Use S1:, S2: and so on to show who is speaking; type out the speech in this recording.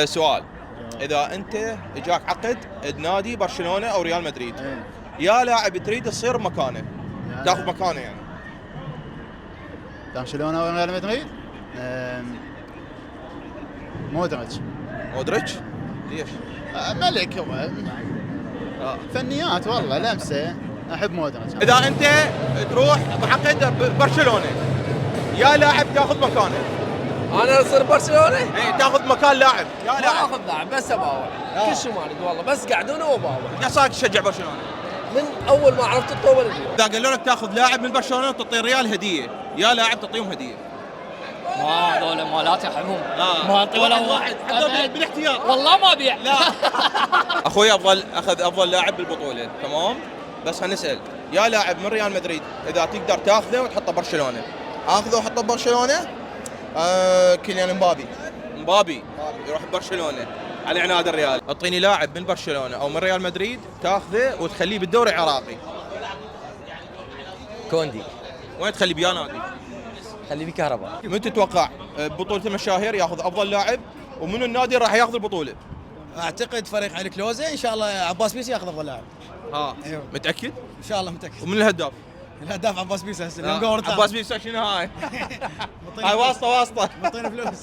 S1: سؤال. اذا انت اجاك عقد بنادي برشلونه او ريال مدريد، يا لاعب تريد تصير مكانه، تاخذ مكانه يعني؟
S2: برشلونة او ريال مدريد؟ مودريتش.
S1: مودريتش؟ ليش؟
S2: ملك هو. فنيات والله لمسه. احب مودريتش.
S1: اذا انت تروح بعقد برشلونه، يا لاعب تاخذ مكانه؟
S3: انا اصير برشلونه؟
S1: اي تاخذ مكان لاعب، يا
S3: ما
S1: لاعب.
S3: اخذ لاعب بس اباوع كل شيء ما اريد والله، بس قعدونا واباوع
S1: يا صاير تشجع برشلونه؟
S3: من اول ما عرفت الطوبه اليوم.
S1: اذا قالوا لك تاخذ لاعب من برشلونه وتعطي الريال هديه، يا لاعب تعطيهم هديه؟
S4: ما هذول مالات يحبهم.
S1: ما
S4: اعطي ولا واحد
S1: بالاحتياط.
S4: والله ما ابيع.
S1: لا. اخوي اخذ افضل لاعب بالبطوله، تمام؟ بس هنسال، يا لاعب من ريال مدريد اذا تقدر تاخذه وتحطه برشلونه، اخذه واحطه ببرشلونه؟ كيليان مبابي يروح برشلونه على عناد الريال. اعطيني لاعب من برشلونه او من ريال مدريد تاخذه وتخليه بالدوري العراقي.
S3: كوندي.
S1: وين تخليه؟ بيا نادي.
S3: خلي في كهرباء.
S1: من تتوقع بطوله المشاهير ياخذ افضل لاعب، ومن النادي راح ياخذ البطوله؟
S5: اعتقد فريق علي كلوزه ان شاء الله عباس بيسي ياخذ افضل لاعب.
S1: ايوه متاكد؟
S5: ان شاء الله متاكد.
S1: ومن الهداف؟
S5: الهداف عباس بيسي هسه
S1: عباس بيسي شنو هاي؟ هاي واسطه.
S5: مطينا فلوس.